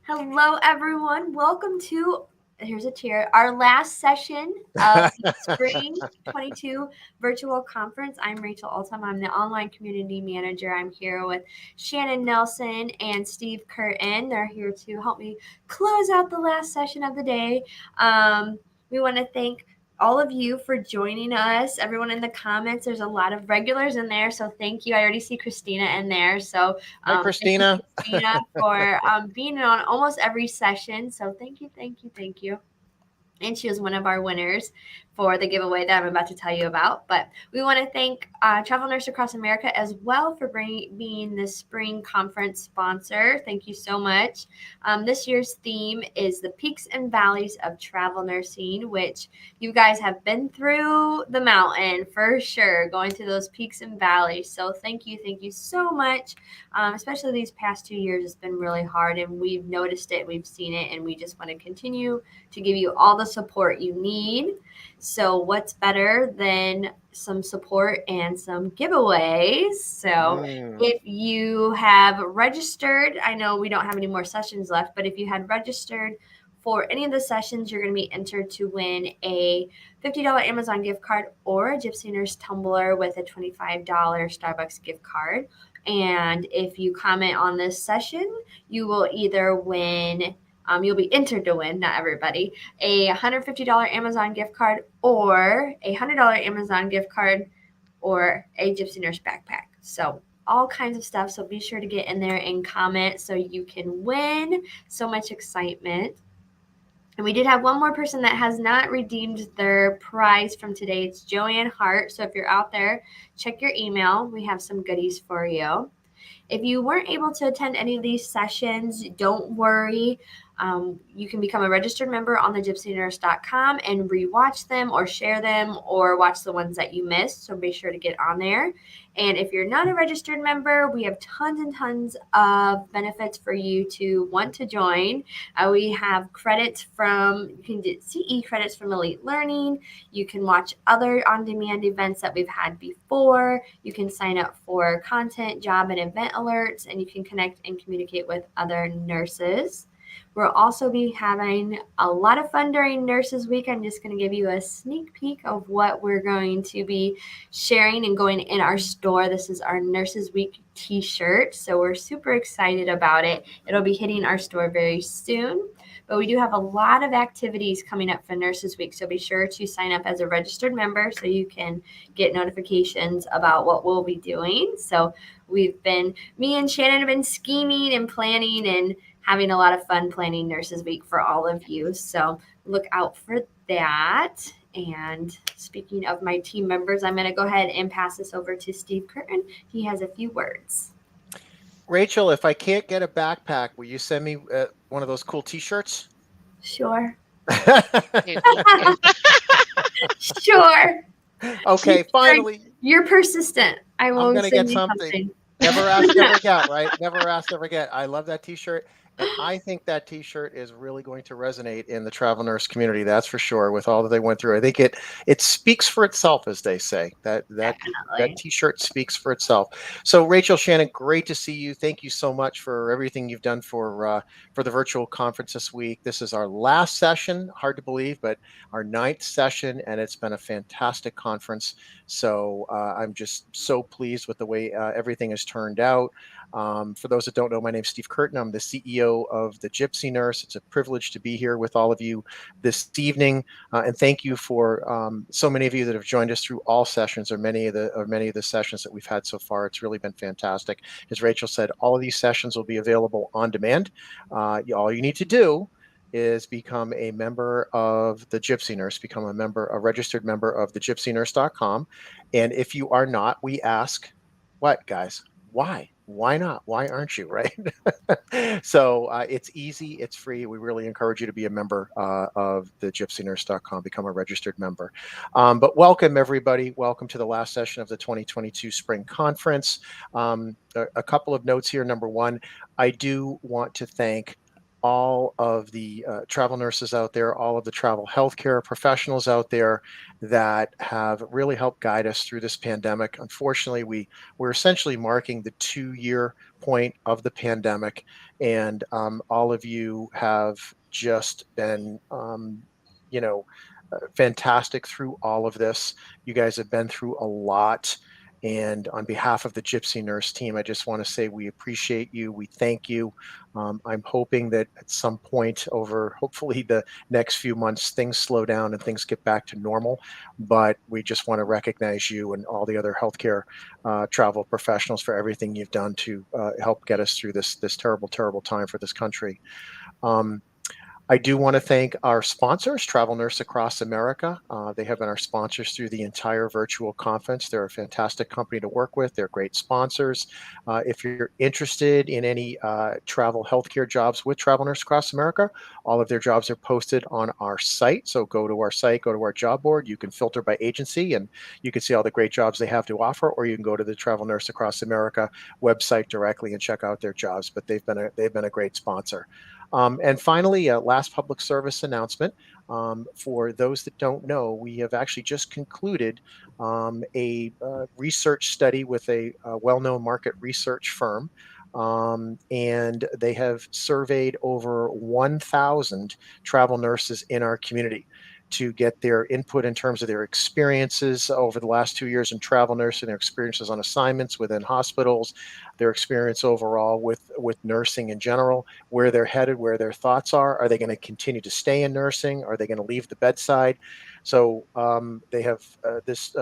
Hello, everyone. Welcome to, here's a cheer, our last session of the Spring 22 virtual conference. I'm Rachel Altum. I'm the online community manager. I'm here with Shannon Nelson and Steve Curtin. They're here to help me close out the last session of the day. We want to thank all of you for joining us. Everyone in the comments, there's a lot of regulars in there, so thank you. I already see Christina in there, so Hi, thank you, Christina. Christina, for being on almost every session. So thank you, thank you, thank you. And she was one of our winners for the giveaway that I'm about to tell you about. But we want to thank Travel Nurse Across America as well for being the spring conference sponsor. Thank you so much. This year's theme is the peaks and valleys of travel nursing, which you guys have been through the mountain for sure, going through those peaks and valleys. So thank you so much. Especially these past 2 years, it's been really hard, and we've noticed it, we've seen it, and we just want to continue to give you all the support you need. So what's better than some support and some giveaways? So if you have registered, I know we don't have any more sessions left, but if you had registered for any of the sessions, you're going to be entered to win a $50 Amazon gift card or a Gypsy Nurse tumbler with a $25 Starbucks gift card. And if you comment on this session, you will either win, you'll be entered to win, not everybody, a $150 Amazon gift card or a $100 Amazon gift card or a Gypsy Nurse backpack. So all kinds of stuff. So be sure to get in there and comment so you can win. So much excitement. And we did have one more person that has not redeemed their prize from today. It's Joanne Hart. So if you're out there, check your email. We have some goodies for you. If you weren't able to attend any of these sessions, don't worry. You can become a registered member on the gypsynurse.com and rewatch them or share them or watch the ones that you missed. So be sure to get on there. And if you're not a registered member, we have tons and tons of benefits for you to want to join. We have credits you can get CE credits from Elite Learning. You can watch other on-demand events that we've had before. You can sign up for content, job, and event alerts, and you can connect and communicate with other nurses. We'll also be having a lot of fun during Nurses Week. I'm just going to give you a sneak peek of what we're going to be sharing and going in our store. This is our Nurses Week t-shirt, so we're super excited about it. It'll be hitting our store very soon. But we do have a lot of activities coming up for Nurses Week, so be sure to sign up as a registered member so you can get notifications about what we'll be doing. So me and Shannon have been scheming and planning and having a lot of fun planning Nurses Week for all of you. So look out for that. And speaking of my team members, I'm going to go ahead and pass this over to Steve Curtin. He has a few words. Rachel, if I can't get a backpack, will you send me one of those cool t-shirts? Sure. Sure. Okay, finally. You're persistent. I will I'm going to get send you something. Never ask, never get, right? Never ask, never get. I love that t-shirt. And I think that t-shirt is really going to resonate in the travel nurse community. That's for sure. With all that they went through, I think it speaks for itself, as they say. That t-shirt speaks for itself. So, Rachel, Shannon, great to see you. Thank you so much for everything you've done for the virtual conference this week. This is our last session. Hard to believe, but our 9th session, and it's been a fantastic conference. So I'm just so pleased with the way everything has turned out. For those that don't know, my name's Steve Curtin. I'm the CEO of the Gypsy Nurse. It's a privilege to be here with all of you this evening, and thank you for so many of you that have joined us through all sessions or many of the sessions that we've had so far. It's really been fantastic. As Rachel said, all of these sessions will be available on demand. All you need to do is become a member of the Gypsy Nurse, become a registered member of the gypsynurse.com. And if you are not, we ask, what, guys? Why? Why not? Why aren't you, right? So it's easy, it's free. We really encourage you to be a member of the gypsynurse.com, become a registered member. But welcome, everybody. Welcome to the last session of the 2022 Spring Conference. A couple of notes here. Number one, I do want to thank all of the travel nurses out there, all of the travel healthcare professionals out there that have really helped guide us through this pandemic. Unfortunately, we're essentially marking the 2-year point of the pandemic. And all of you have just been, you know, fantastic through all of this. You guys have been through a lot. And on behalf of the Gypsy Nurse team, I just want to say we appreciate you. We thank you. I'm hoping that at some point over, hopefully, the next few months, things slow down and things get back to normal. But we just want to recognize you and all the other healthcare travel professionals for everything you've done to help get us through this terrible, terrible time for this country. Um, I do want to thank our sponsors, Travel Nurse Across America. They have been our sponsors through the entire virtual conference. They're a fantastic company to work with. They're great sponsors. If you're interested in any travel healthcare jobs with Travel Nurse Across America, all of their jobs are posted on our site. So go to our site, go to our job board. You can filter by agency and you can see all the great jobs they have to offer, or you can go to the Travel Nurse Across America website directly and check out their jobs. But they've been a great sponsor. And finally, last public service announcement. For those that don't know, we have actually just concluded a research study with a well-known market research firm. And they have surveyed over 1,000 travel nurses in our community to get their input in terms of their experiences over the last 2 years in travel nursing, their experiences on assignments within hospitals, their experience overall with nursing in general, where they're headed, where their thoughts are. Are they going to continue to stay in nursing? Are they going to leave the bedside? So they have this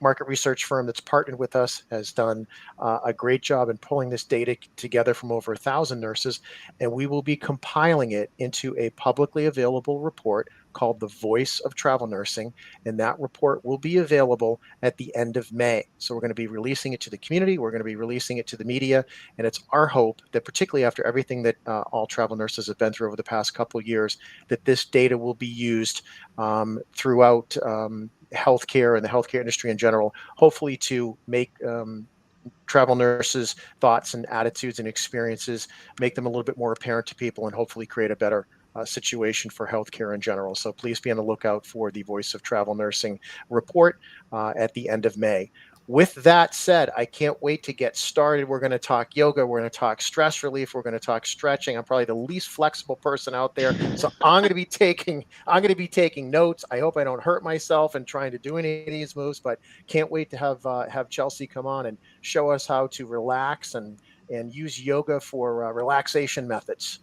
market research firm that's partnered with us has done a great job in pulling this data together from over 1,000 nurses, and we will be compiling it into a publicly available report called The Voice of Travel Nursing, and that report will be available at the end of May. So we're going to be releasing it to the community, we're going to be releasing it to the media, and it's our hope that particularly after everything that all travel nurses have been through over the past couple of years, that this data will be used throughout healthcare and the healthcare industry in general, hopefully to make travel nurses' thoughts and attitudes and experiences, make them a little bit more apparent to people, and hopefully create a better situation for healthcare in general. So please be on the lookout for the Voice of Travel Nursing report at the end of May. With that said, I can't wait to get started. We're going to talk yoga. We're going to talk stress relief. We're going to talk stretching. I'm probably the least flexible person out there, so I'm going to be taking notes. I hope I don't hurt myself in trying to do any of these moves, but can't wait to have Chelsea come on and show us how to relax and use yoga for relaxation methods.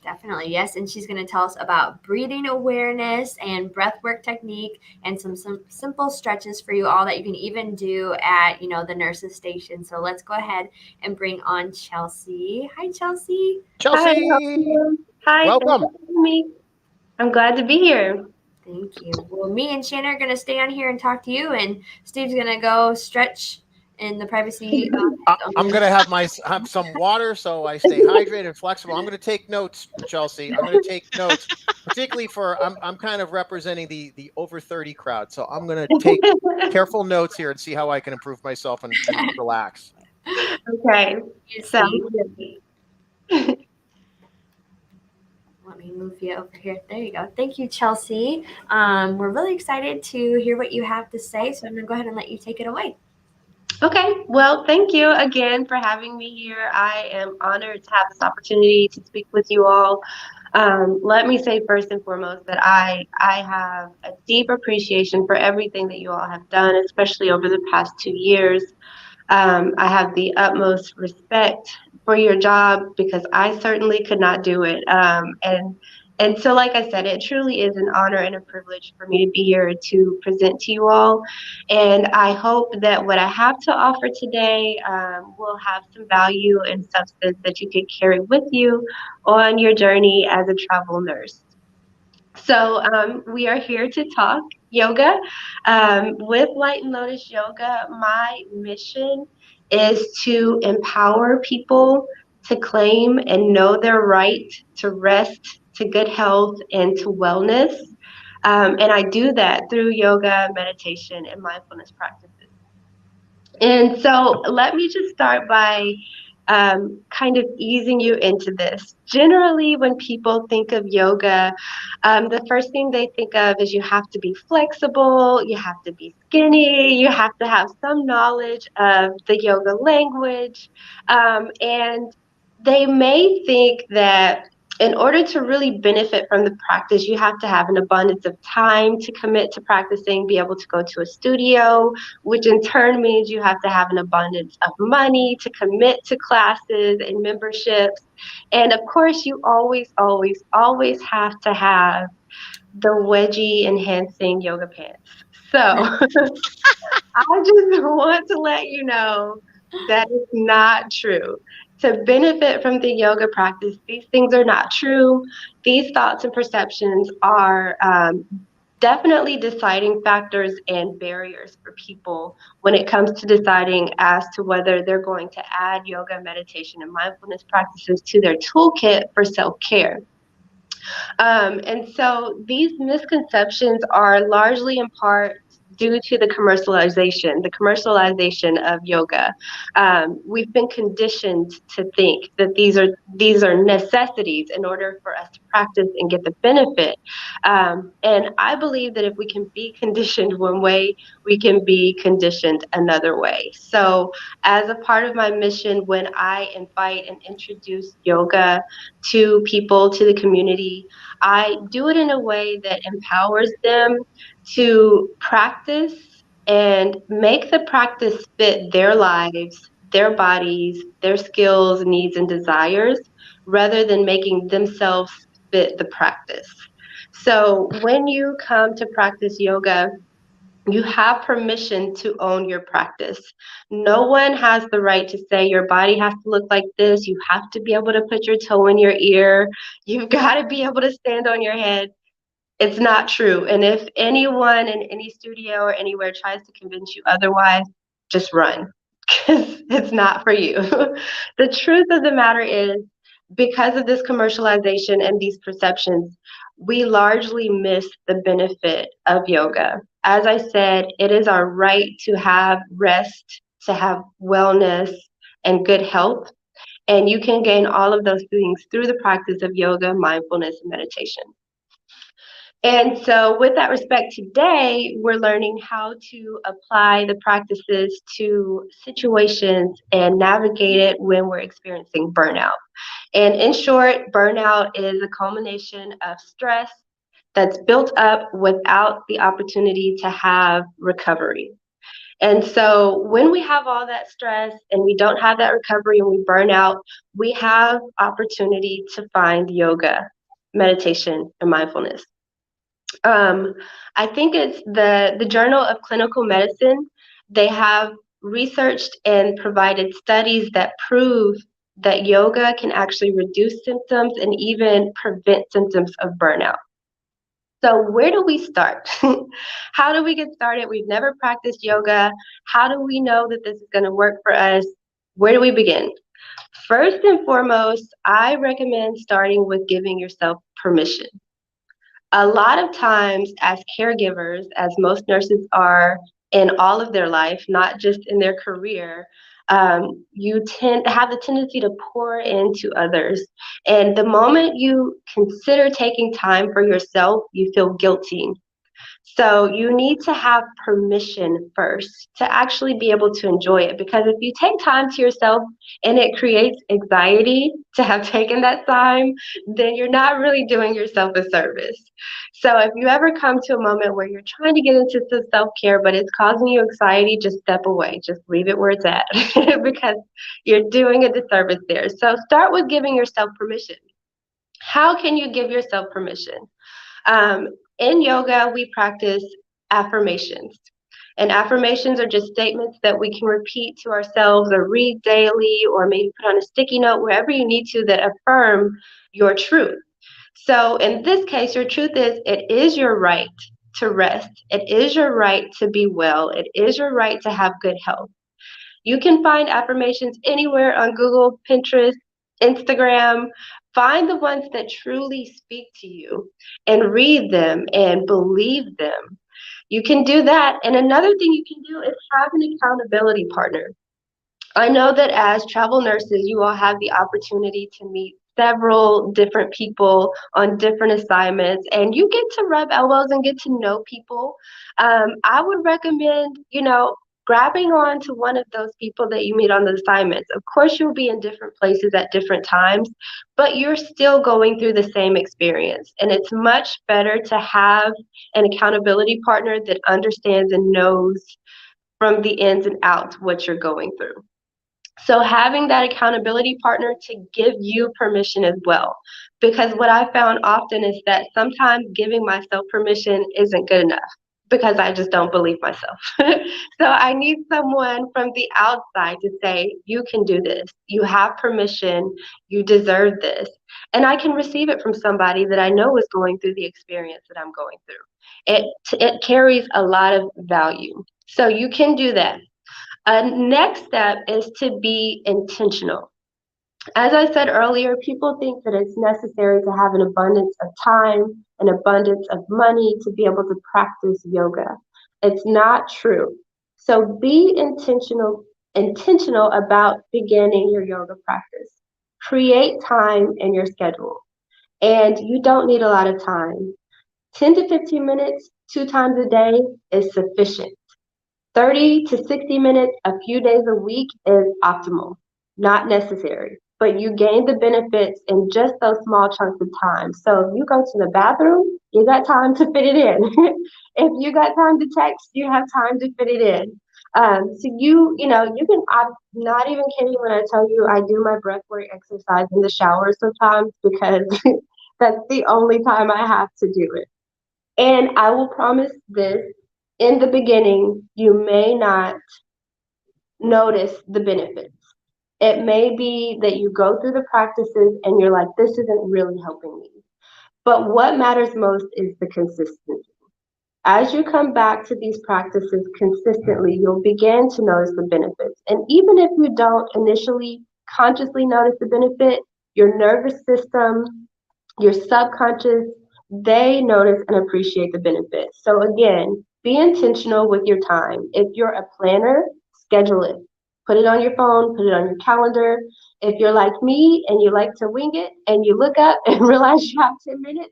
Definitely, yes. And she's going to tell us about breathing awareness and breath work technique and some simple stretches for you all that you can even do at, the nurse's station. So let's go ahead and bring on Chelsea. Hi, Chelsea. Hi, how are Chelsea, you? Hi, thanks welcome. for having me. I'm glad to be here. Thank you. Well, me and Shannon are going to stay on here and talk to you, and Steve's going to go stretch in the privacy. I'm going to have some water so I stay hydrated and flexible. I'm going to take notes, Chelsea. I'm going to take notes, particularly for I'm kind of representing the over 30 crowd. So I'm going to take careful notes here and see how I can improve myself and relax. Okay, You, sounds Steve. good. Let me move you over here. There you go. Thank you, Chelsea. We're really excited to hear what you have to say, so I'm going to go ahead and let you take it away. Okay, well, thank you again for having me here. I am honored to have this opportunity to speak with you all. Let me say first and foremost that I have a deep appreciation for everything that you all have done, especially over the past 2 years. I have the utmost respect for your job because I certainly could not do it. And so, like I said, it truly is an honor and a privilege for me to be here to present to you all. And I hope that what I have to offer today will have some value and substance that you could carry with you on your journey as a travel nurse. So we are here to talk yoga. With Light and Lotus Yoga, my mission is to empower people to claim and know their right to rest, to good health, and to wellness. And I do that through yoga, meditation, and mindfulness practices. And so let me just start by kind of easing you into this. Generally, when people think of yoga, the first thing they think of is you have to be flexible, you have to be skinny, you have to have some knowledge of the yoga language. And they may think that in order to really benefit from the practice, you have to have an abundance of time to commit to practicing, be able to go to a studio, which in turn means you have to have an abundance of money to commit to classes and memberships. And of course, you always, always, always have to have the wedgie enhancing yoga pants. So I just want to let you know that is not true. To benefit from the yoga practice, these things are not true. These thoughts and perceptions are definitely deciding factors and barriers for people when it comes to deciding as to whether they're going to add yoga, meditation, and mindfulness practices to their toolkit for self care. And so these misconceptions are largely in part due to the commercialization of yoga. We've been conditioned to think that these are necessities in order for us to practice and get the benefit. And I believe that if we can be conditioned one way, we can be conditioned another way. So, as a part of my mission, when I invite and introduce yoga to people, to the community, I do it in a way that empowers them to practice and make the practice fit their lives, their bodies, their skills, needs, and desires, rather than making themselves fit the practice. So when you come to practice yoga, you have permission to own your practice. No one has the right to say your body has to look like this. You have to be able to put your toe in your ear. You've got to be able to stand on your head. It's not true. And if anyone in any studio or anywhere tries to convince you otherwise, just run because it's not for you. The truth of the matter is, because of this commercialization and these perceptions, we largely miss the benefit of yoga. As I said, it is our right to have rest, to have wellness, and good health. And you can gain all of those things through the practice of yoga, mindfulness, and meditation. And so, with that respect, today we're learning how to apply the practices to situations and navigate it when we're experiencing burnout. And in short, burnout is a culmination of stress that's built up without the opportunity to have recovery. And so, when we have all that stress and we don't have that recovery and we burn out, we have opportunity to find yoga, meditation, and mindfulness. Um, I think it's the Journal of Clinical Medicine. They have researched and provided studies that prove that yoga can actually reduce symptoms and even prevent symptoms of burnout. So, where do we start? How do we get started? We've never practiced yoga. How do we know that this is going to work for us? Where do we begin? First and foremost, I recommend starting with giving yourself permission. A lot of times, as caregivers, as most nurses are in all of their life, not just in their career, you tend to have the tendency to pour into others. And the moment you consider taking time for yourself, you feel guilty. So you need to have permission first to actually be able to enjoy it. Because if you take time to yourself and it creates anxiety to have taken that time, then you're not really doing yourself a service. So if you ever come to a moment where you're trying to get into some self-care, but it's causing you anxiety, just step away. Just leave it where it's at because you're doing a disservice there. So start with giving yourself permission. How can you give yourself permission? Um, in yoga, we practice affirmations. And affirmations are just statements that we can repeat to ourselves or read daily or maybe put on a sticky note, wherever you need to, that affirm your truth. So in this case, your truth is it is your right to rest. It is your right to be well. It is your right to have good health. You can find affirmations anywhere on Google, Pinterest, Instagram. Find the ones that truly speak to you and read them and believe them. You can do that. And another thing you can do is have an accountability partner. I know that as travel nurses, you all have the opportunity to meet several different people on different assignments, and you get to rub elbows and get to know people. I would recommend, grabbing on to one of those people that you meet on the assignments. Of course, you'll be in different places at different times, but you're still going through the same experience. And it's much better to have an accountability partner that understands and knows from the ins and outs what you're going through. So having that accountability partner to give you permission as well. Because what I found often is that sometimes giving myself permission isn't good enough because I just don't believe myself. So I need someone from the outside to say, you can do this. You have permission. You deserve this. And I can receive it from somebody that I know is going through the experience that I'm going through. It carries a lot of value. So you can do that. Next step is to be intentional. As I said earlier, people think that it's necessary to have an abundance of time, an abundance of money to be able to practice yoga. It's not true. So be intentional about beginning your yoga practice. Create time in your schedule. And you don't need a lot of time. 10 to 15 minutes, 2 times a day is sufficient. 30 to 60 minutes a few days a week is optimal, not necessary. But you gain the benefits in just those small chunks of time. So if you go to the bathroom, you got time to fit it in. If you got time to text, you have time to fit it in. So you can, I'm not even kidding when I tell you I do my breathwork exercise in the shower sometimes because that's the only time I have to do it. And I will promise this, in the beginning, you may not notice the benefits. It may be that you go through the practices and you're like, this isn't really helping me. But what matters most is the consistency. As you come back to these practices consistently, you'll begin to notice the benefits. And even if you don't initially consciously notice the benefit, your nervous system, your subconscious, they notice and appreciate the benefits. So again, be intentional with your time. If you're a planner, schedule it. Put it on your phone, put it on your calendar. If you're like me and you like to wing it and you look up and realize you have 10 minutes,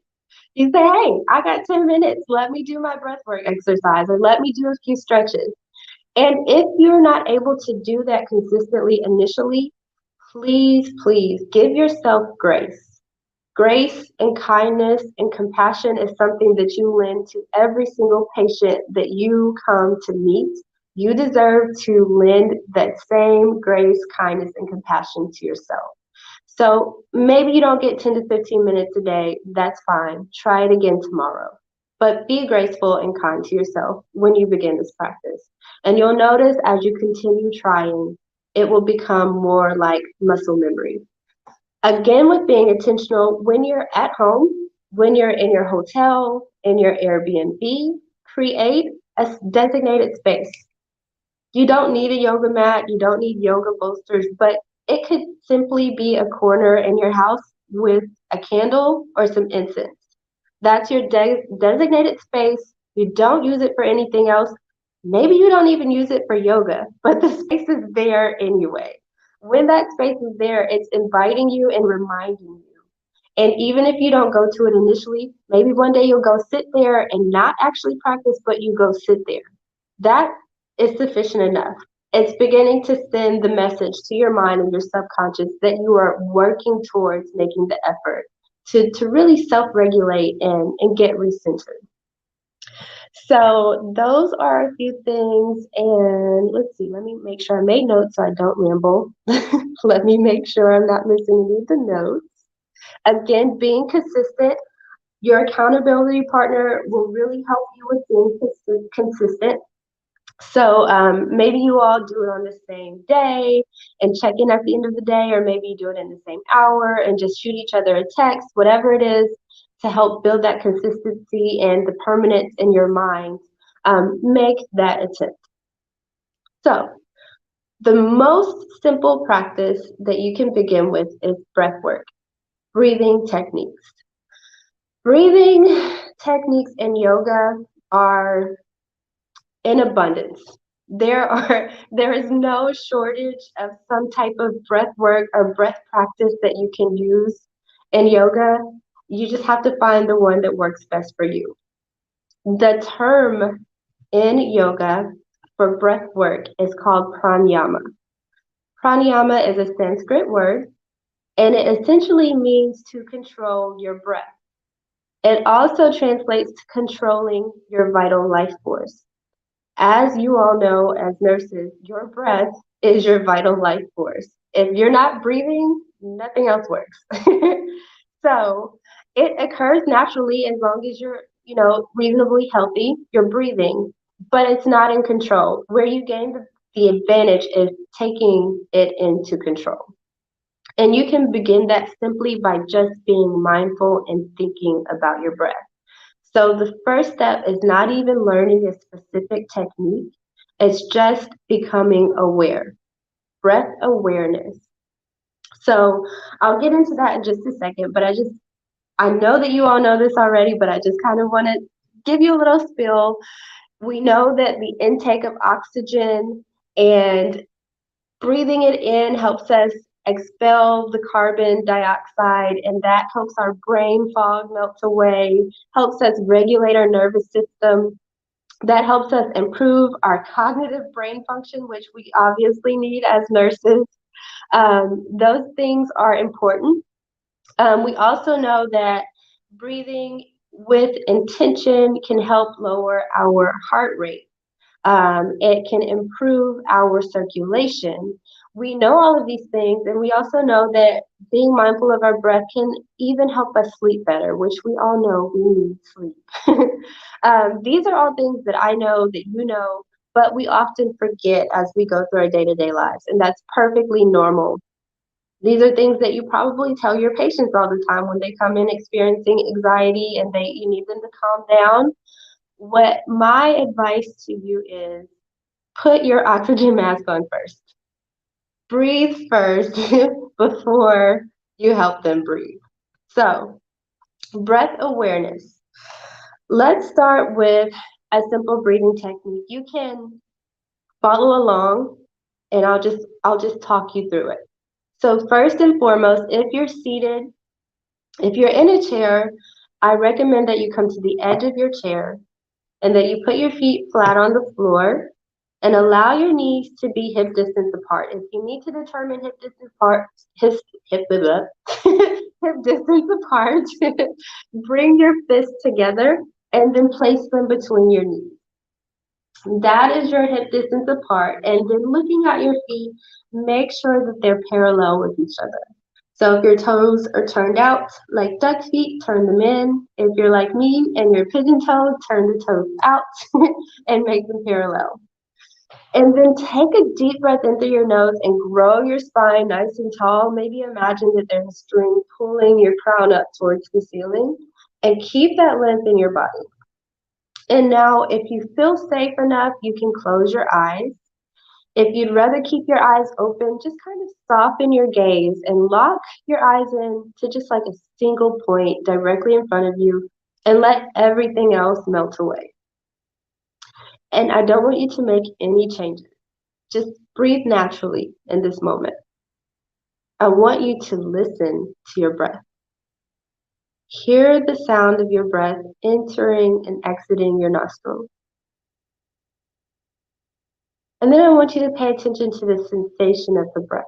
you say, hey, I got 10 minutes. Let me do my breathwork exercise or let me do a few stretches. And if you're not able to do that consistently initially, please give yourself grace. Grace and kindness and compassion is something that you lend to every single patient that you come to meet. You deserve to lend that same grace, kindness, and compassion to yourself. So maybe you don't get 10 to 15 minutes a day. That's fine. Try it again tomorrow. But be graceful and kind to yourself when you begin this practice. And you'll notice as you continue trying, it will become more like muscle memory. Again, with being intentional, when you're at home, when you're in your hotel, in your Airbnb, create a designated space. You don't need a yoga mat, you don't need yoga bolsters, but it could simply be a corner in your house with a candle or some incense. That's your designated space. You don't use it for anything else. Maybe you don't even use it for yoga, but the space is there anyway. When that space is there, it's inviting you and reminding you. And even if you don't go to it initially, maybe one day you'll go sit there and not actually practice, but you go sit there. That is sufficient enough. It's beginning to send the message to your mind and your subconscious that you are working towards making the effort to really self-regulate and get recentered. So those are a few things. And let's see, let me make sure I made notes so I don't ramble. Let me make sure I'm not missing any of the notes. Again, being consistent. Your accountability partner will really help you with being consistent. So maybe you all do it on the same day and check in at the end of the day, or maybe you do it in the same hour and just shoot each other a text, whatever it is, to help build that consistency and the permanence in your mind. Make that attempt. So the most simple practice that you can begin with is breath work, breathing techniques. Breathing techniques in yoga are in abundance. There is no shortage of some type of breath work or breath practice that you can use in yoga. You just have to find the one that works best for you. The term in yoga for breath work is called pranayama. Pranayama is a Sanskrit word, and it essentially means to control your breath. It also translates to controlling your vital life force. As you all know, as nurses, your breath is your vital life force. If you're not breathing, nothing else works. So it occurs naturally as long as you're, reasonably healthy, you're breathing, but it's not in control. Where you gain the advantage is taking it into control. And you can begin that simply by just being mindful and thinking about your breath. So the first step is not even learning a specific technique, it's just becoming aware, breath awareness. So I'll get into that in just a second, but I know that you all know this already, but I just kind of want to give you a little spiel. We know that the intake of oxygen and breathing it in helps us expel the carbon dioxide, and that helps our brain fog melt away, helps us regulate our nervous system. That helps us improve our cognitive brain function, which we obviously need as nurses. Those things are important. We also know that breathing with intention can help lower our heart rate. It can improve our circulation. We know all of these things, and we also know that being mindful of our breath can even help us sleep better, which we all know we need sleep. These are all things that I know that you know, but we often forget as we go through our day to day lives, and that's perfectly normal. These are things that you probably tell your patients all the time when they come in experiencing anxiety and you need them to calm down. What my advice to you is put your oxygen mask on first. Breathe first before you help them breathe. So, breath awareness. Let's start with a simple breathing technique. You can follow along and I'll just talk you through it. So, first and foremost, if you're seated, if you're in a chair, I recommend that you come to the edge of your chair and that you put your feet flat on the floor and allow your knees to be hip distance apart. If you need to determine hip hip distance apart, bring your fists together and then place them between your knees. That is your hip distance apart. And then looking at your feet, make sure that they're parallel with each other. So if your toes are turned out like duck feet, turn them in. If you're like me and you're pigeon toed, turn the toes out and make them parallel. And then take a deep breath in through your nose and grow your spine nice and tall. Maybe imagine that there's a string pulling your crown up towards the ceiling and keep that length in your body. And now, if you feel safe enough, you can close your eyes. If you'd rather keep your eyes open, just kind of soften your gaze and lock your eyes in to just like a single point directly in front of you and let everything else melt away. And I don't want you to make any changes. Just breathe naturally in this moment. I want you to listen to your breath. Hear the sound of your breath entering and exiting your nostrils. And then I want you to pay attention to the sensation of the breath.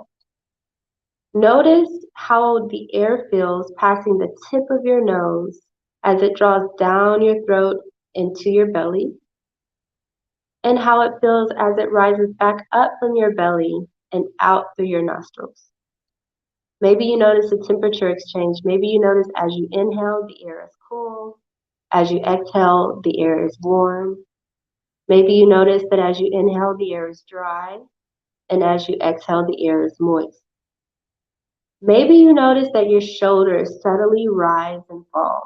Notice how the air feels passing the tip of your nose as it draws down your throat into your belly, and how it feels as it rises back up from your belly and out through your nostrils. Maybe you notice a temperature exchange. Maybe you notice as you inhale, the air is cool. As you exhale, the air is warm. Maybe you notice that as you inhale, the air is dry, and as you exhale, the air is moist. Maybe you notice that your shoulders subtly rise and fall.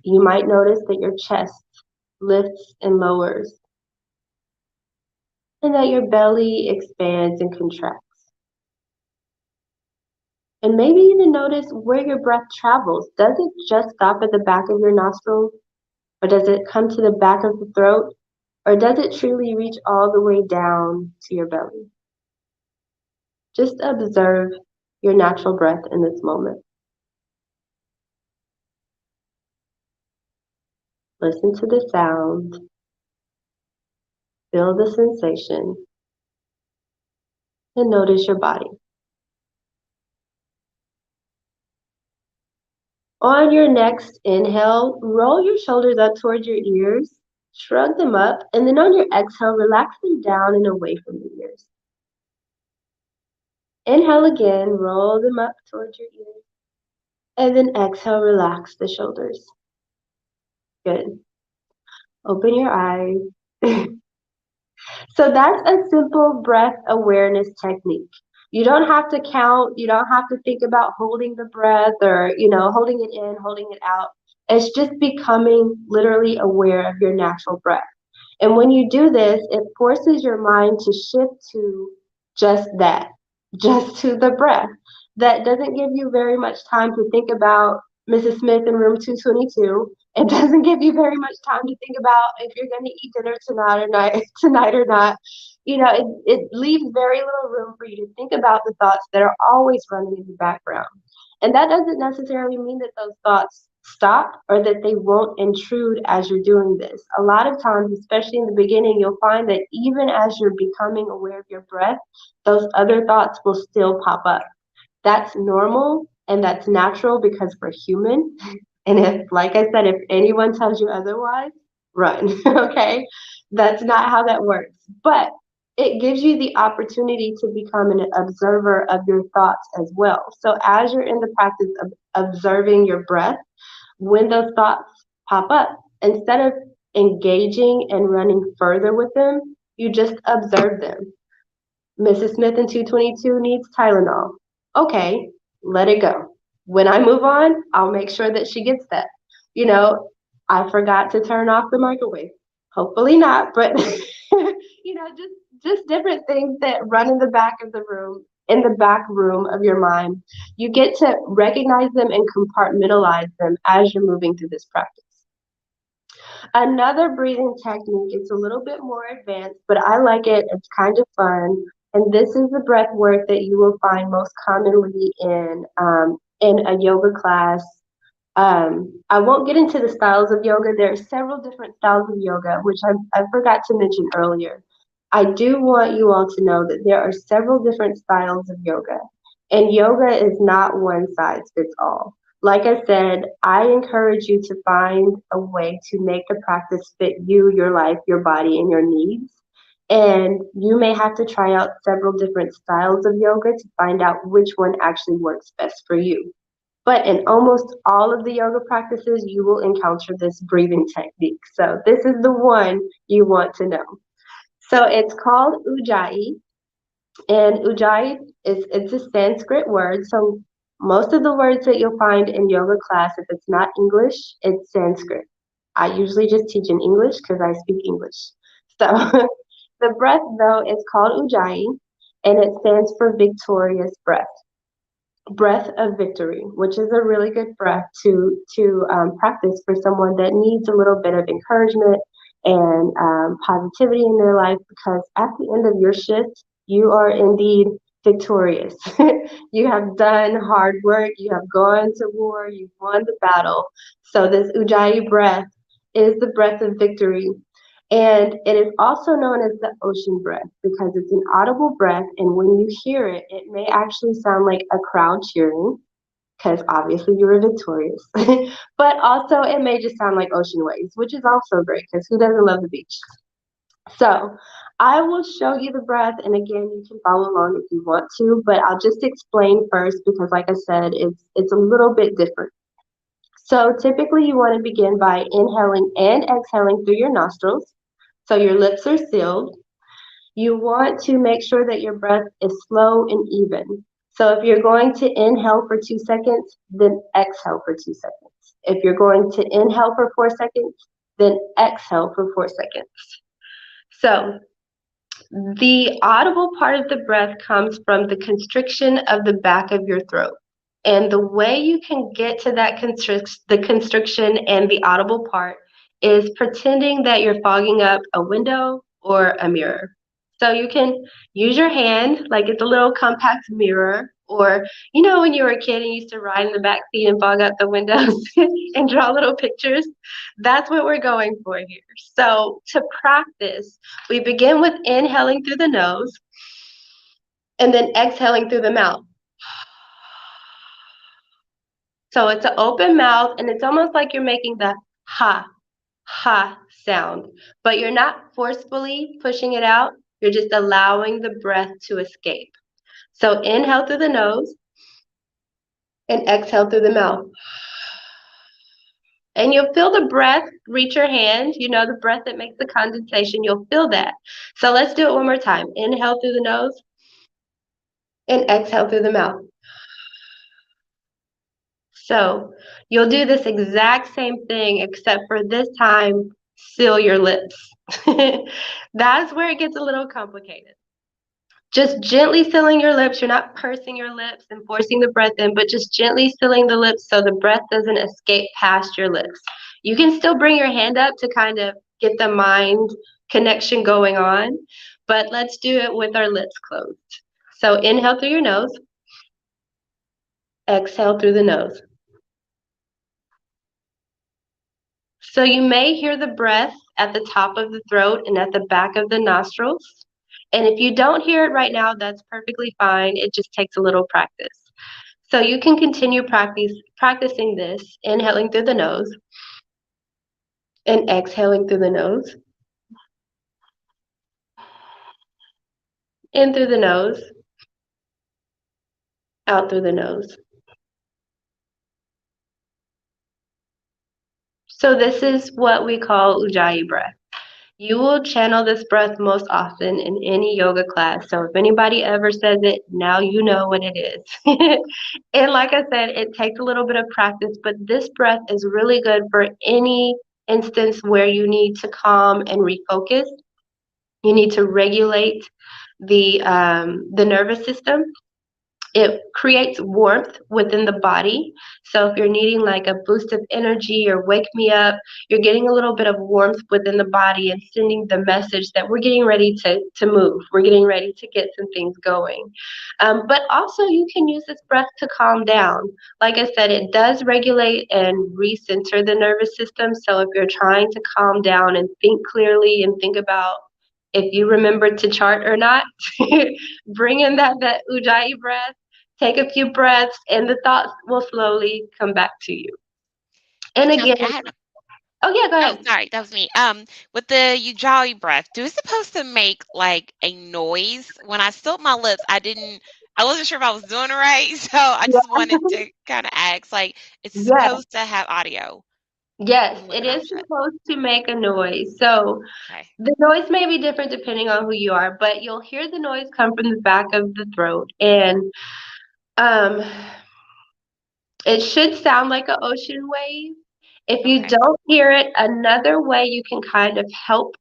You might notice that your chest lifts and lowers, and that your belly expands and contracts. And maybe even notice where your breath travels. Does it just stop at the back of your nostrils? Or does it come to the back of the throat? Or does it truly reach all the way down to your belly? Just observe your natural breath in this moment. Listen to the sound. Feel the sensation and notice your body. On your next inhale, roll your shoulders up towards your ears, shrug them up, and then on your exhale, relax them down and away from the ears. Inhale again, roll them up towards your ears, and then exhale, relax the shoulders. Good. Open your eyes. So that's a simple breath awareness technique. You don't have to count, you don't have to think about holding the breath or, holding it in, holding it out. It's just becoming literally aware of your natural breath. And when you do this, it forces your mind to shift to just that, just to the breath. That doesn't give you very much time to think about Mrs. Smith in room 222. It doesn't give you very much time to think about if you're going to eat dinner tonight or not. It leaves very little room for you to think about the thoughts that are always running in the background. And that doesn't necessarily mean that those thoughts stop or that they won't intrude as you're doing this. A lot of times, especially in the beginning, you'll find that even as you're becoming aware of your breath, those other thoughts will still pop up. That's normal and that's natural because we're human. And if, like I said, if anyone tells you otherwise, run, okay? That's not how that works. But it gives you the opportunity to become an observer of your thoughts as well. So as you're in the practice of observing your breath, when those thoughts pop up, instead of engaging and running further with them, you just observe them. Mrs. Smith in 222 needs Tylenol. Okay, let it go. When I move on, I'll make sure that she gets that. I forgot to turn off the microwave. Hopefully not, but just different things that run in the back of the room, in the back room of your mind. You get to recognize them and compartmentalize them as you're moving through this practice. Another breathing technique, it's a little bit more advanced, but I like it. It's kind of fun. And this is the breath work that you will find most commonly in a yoga class. I won't get into the styles of yoga. There are several different styles of yoga, which I forgot to mention earlier. I do want you all to know that there are several different styles of yoga, and yoga is not one size fits all. Like I said, I encourage you to find a way to make the practice fit you, your life, your body, and your needs. And you may have to try out several different styles of yoga to find out which one actually works best for you. But in almost all of the yoga practices, you will encounter this breathing technique. So this is the one you want to know. So it's called Ujjayi, and Ujjayi it's a Sanskrit word. So most of the words that you'll find in yoga class, if it's not English, it's Sanskrit. I usually just teach in English because I speak English. So the breath, though, is called Ujjayi, and it stands for victorious breath. Breath of victory, which is a really good breath to practice for someone that needs a little bit of encouragement and positivity in their life, because at the end of your shift, you are indeed victorious. You have done hard work, you have gone to war, you've won the battle. So this Ujjayi breath is the breath of victory. And it is also known as the ocean breath because it's an audible breath. And when you hear it, it may actually sound like a crowd cheering because obviously you were victorious. But also it may just sound like ocean waves, which is also great because who doesn't love the beach? So I will show you the breath. And again, you can follow along if you want to, but I'll just explain first because like I said, it's a little bit different. So typically you want to begin by inhaling and exhaling through your nostrils. So your lips are sealed. You want to make sure that your breath is slow and even. So if you're going to inhale for 2 seconds, then exhale for 2 seconds. If you're going to inhale for 4 seconds, then exhale for 4 seconds. So the audible part of the breath comes from the constriction of the back of your throat. And the way you can get to that the constriction and the audible part is pretending that you're fogging up a window or a mirror. So you can use your hand like it's a little compact mirror, Or, you know, when you were a kid and you used to ride in the back seat and fog out the windows and draw little pictures, that's what we're going for here. So to practice, we begin with inhaling through the nose and then exhaling through the mouth. So it's an open mouth, and it's almost like you're making the ha, ha sound, but you're not forcefully pushing it out. You're just allowing the breath to escape. So inhale through the nose and exhale through the mouth. And you'll feel the breath reach your hand, you know, the breath that makes the condensation, you'll feel that. So let's do it one more time. Inhale through the nose and exhale through the mouth. So you'll do this exact same thing, except for this time, seal your lips. That's where it gets a little complicated. Just gently sealing your lips. You're not pursing your lips and forcing the breath in, but just gently sealing the lips so the breath doesn't escape past your lips. You can still bring your hand up to kind of get the mind connection going on, but let's do it with our lips closed. So inhale through your nose, exhale through the nose. So you may hear the breath at the top of the throat and at the back of the nostrils. And if you don't hear it right now, that's perfectly fine. It just takes a little practice. So you can continue practicing this, inhaling through the nose and exhaling through the nose. In through the nose, out through the nose. So this is what we call Ujjayi breath. You will channel this breath most often in any yoga class. So if anybody ever says it, now you know what it is. And like I said, it takes a little bit of practice, but this breath is really good for any instance where you need to calm and refocus. You need to regulate the nervous system. It creates warmth within the body. So if you're needing like a boost of energy or wake me up, you're getting a little bit of warmth within the body and sending the message that we're getting ready to move. We're getting ready to get some things going. But also you can use this breath to calm down. Like I said, it does regulate and recenter the nervous system. So if you're trying to calm down and think clearly and think about if you remembered to chart or not, bring in that Ujjayi breath, take a few breaths, and the thoughts will slowly come back to you. And again, Chelsea, I had oh yeah, go oh, ahead. sorry, that was me. With the Ujjayi breath, do it supposed to make like a noise? When I sealed my lips, I wasn't sure if I was doing it right, so I just wanted to kind of ask, like, it's Yes, supposed to have audio yes, with it the mouth is shut. supposed to make a noise. So Okay. the noise may be different depending on who you are, but you'll hear the noise come from the back of the throat, and um, it should sound like an ocean wave. If you Okay. don't hear it, another way you can kind of help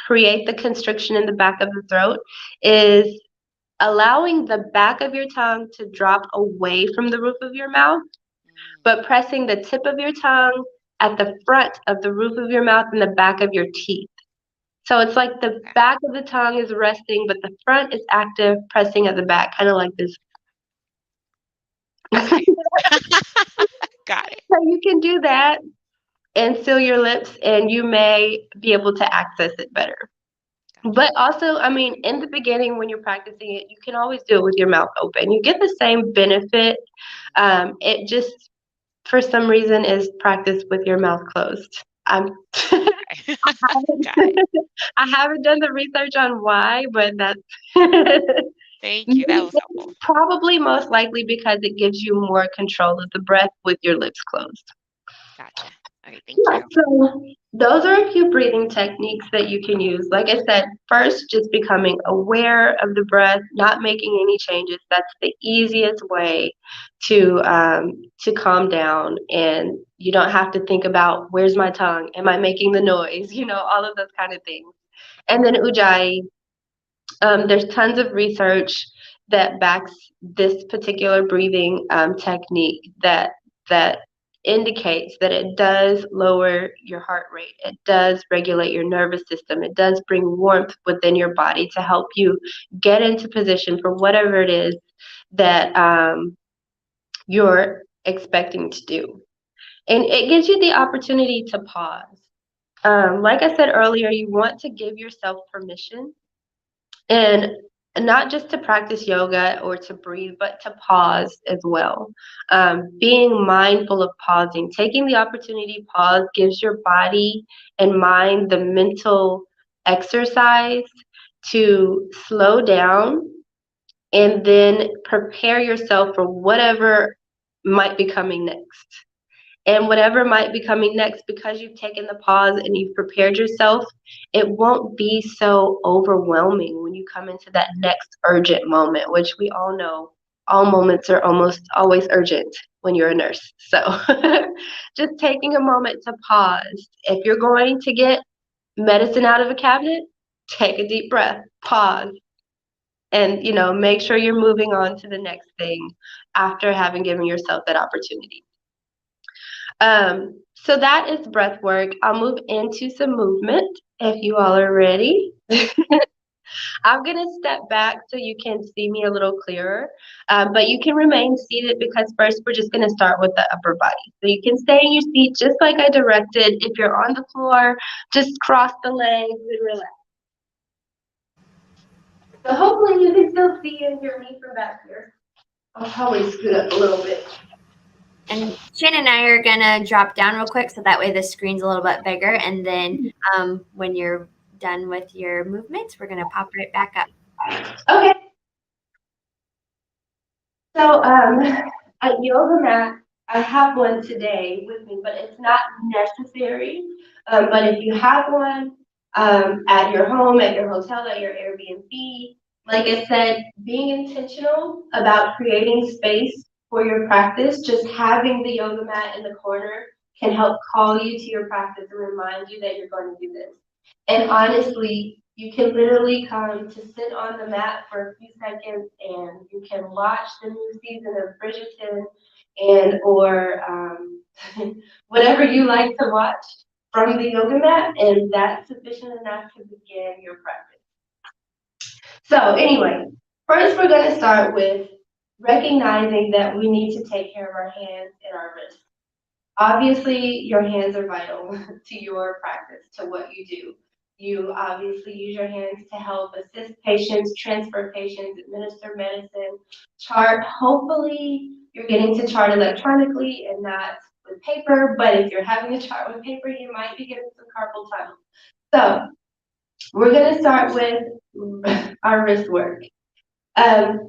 create the constriction in the back of the throat is allowing the back of your tongue to drop away from the roof of your mouth, Mm, but pressing the tip of your tongue at the front of the roof of your mouth and the back of your teeth. So it's like the okay. back of the tongue is resting, but the front is active, pressing at the back, kind of like this. Okay. Got it. So you can do that and seal your lips, and you may be able to access it better. Gotcha. But also, I mean, in the beginning when you're practicing it, you can always do it with your mouth open. You get the same benefit. It just, for some reason, is practiced with your mouth closed. Okay. Got it. I haven't done the research on why, but that's Thank you. That was helpful. probably most likely because it gives you more control of the breath with your lips closed. Gotcha. Okay. Thank Yeah, you. so those are a few breathing techniques that you can use. Like I said, first, just becoming aware of the breath, not making any changes. That's the easiest way to calm down, and you don't have to think about where's my tongue, am I making the noise, all of those kind of things. And then Ujjayi, there's tons of research that backs this particular breathing technique that indicates that it does lower your heart rate. It does regulate your nervous system. It does bring warmth within your body to help you get into position for whatever it is that you're expecting to do. And it gives you the opportunity to pause. Like I said earlier, you want to give yourself permission, and not just to practice yoga or to breathe, but to pause as well. Being mindful of pausing, taking the opportunity to pause gives your body and mind the mental exercise to slow down and then prepare yourself for whatever might be coming next. And whatever might be coming next, because you've taken the pause and you've prepared yourself, it won't be so overwhelming when you come into that next urgent moment, which we all know all moments are almost always urgent when you're a nurse. So just taking a moment to pause. If you're going to get medicine out of a cabinet, take a deep breath, pause, and make sure you're moving on to the next thing after having given yourself that opportunity. So that is breath work. I'll move into some movement if you all are ready. I'm going to step back so you can see me a little clearer, but you can remain seated because first we're just going to start with the upper body. So you can stay in your seat just like I directed. If you're on the floor, just cross the legs and relax. So hopefully you can still see and hear me from back here. I'll probably scoot up a little bit. And Shannon and I are gonna drop down real quick so that way the screen's a little bit bigger. And then when you're done with your movements, we're gonna pop right back up. Okay. So a yoga mat, I have one today with me, but it's not necessary. But if you have one at your home, at your hotel, at your Airbnb, like I said, being intentional about creating space for your practice, just having the yoga mat in the corner can help call you to your practice and remind you that you're going to do this. And honestly, you can literally come to sit on the mat for a few seconds and you can watch the new season of Bridgerton or whatever you like to watch from the yoga mat, and that's sufficient enough to begin your practice. So anyway, first we're going to start with recognizing that we need to take care of our hands and our wrists. Obviously, your hands are vital to your practice, to what you do. You obviously use your hands to help assist patients, transfer patients, administer medicine, chart. Hopefully, you're getting to chart electronically and not with paper, but if you're having to chart with paper, you might be getting some carpal tunnel. So, we're going to start with our wrist work.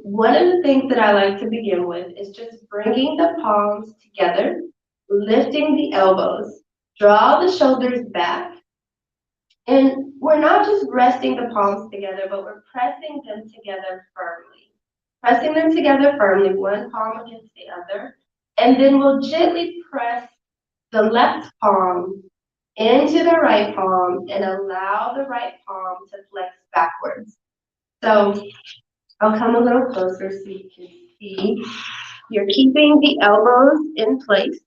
One of the things that I like to begin with is just bringing the palms together, lifting the elbows, draw the shoulders back, and we're not just resting the palms together, but we're pressing them together firmly. Pressing them together firmly, one palm against the other, and then we'll gently press the left palm into the right palm and allow the right palm to flex backwards. So I'll come a little closer so you can see. You're keeping the elbows in place,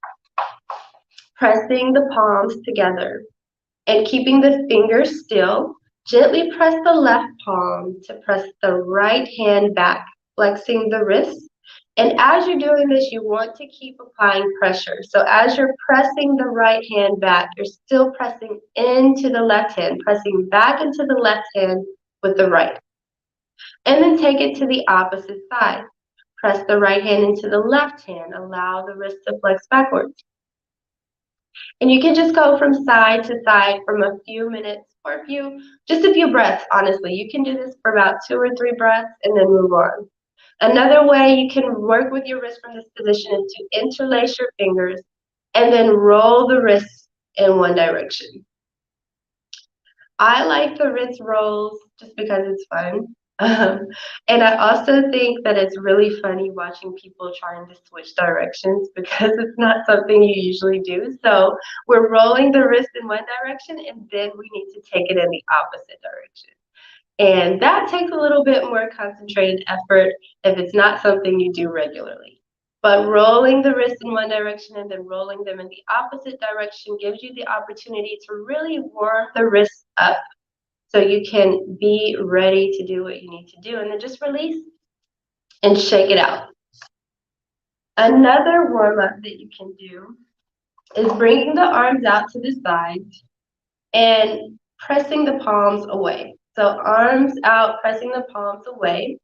pressing the palms together, and keeping the fingers still. Gently press the left palm to press the right hand back, flexing the wrist. And as you're doing this, you want to keep applying pressure. So as you're pressing the right hand back, you're still pressing into the left hand, pressing back into the left hand with the right. And then take it to the opposite side. Press the right hand into the left hand. Allow the wrist to flex backwards. And you can just go from side to side from a few minutes or just a few breaths, honestly. You can do this for about 2 or 3 breaths and then move on. Another way you can work with your wrist from this position is to interlace your fingers and then roll the wrists in one direction. I like the wrist rolls just because it's fun. And I also think that it's really funny watching people trying to switch directions because it's not something you usually do. So we're rolling the wrist in one direction and then we need to take it in the opposite direction. And that takes a little bit more concentrated effort if it's not something you do regularly. But rolling the wrist in one direction and then rolling them in the opposite direction gives you the opportunity to really warm the wrists up so you can be ready to do what you need to do, and then just release and shake it out. Another warm up that you can do is bringing the arms out to the side and pressing the palms away. So arms out, pressing the palms away,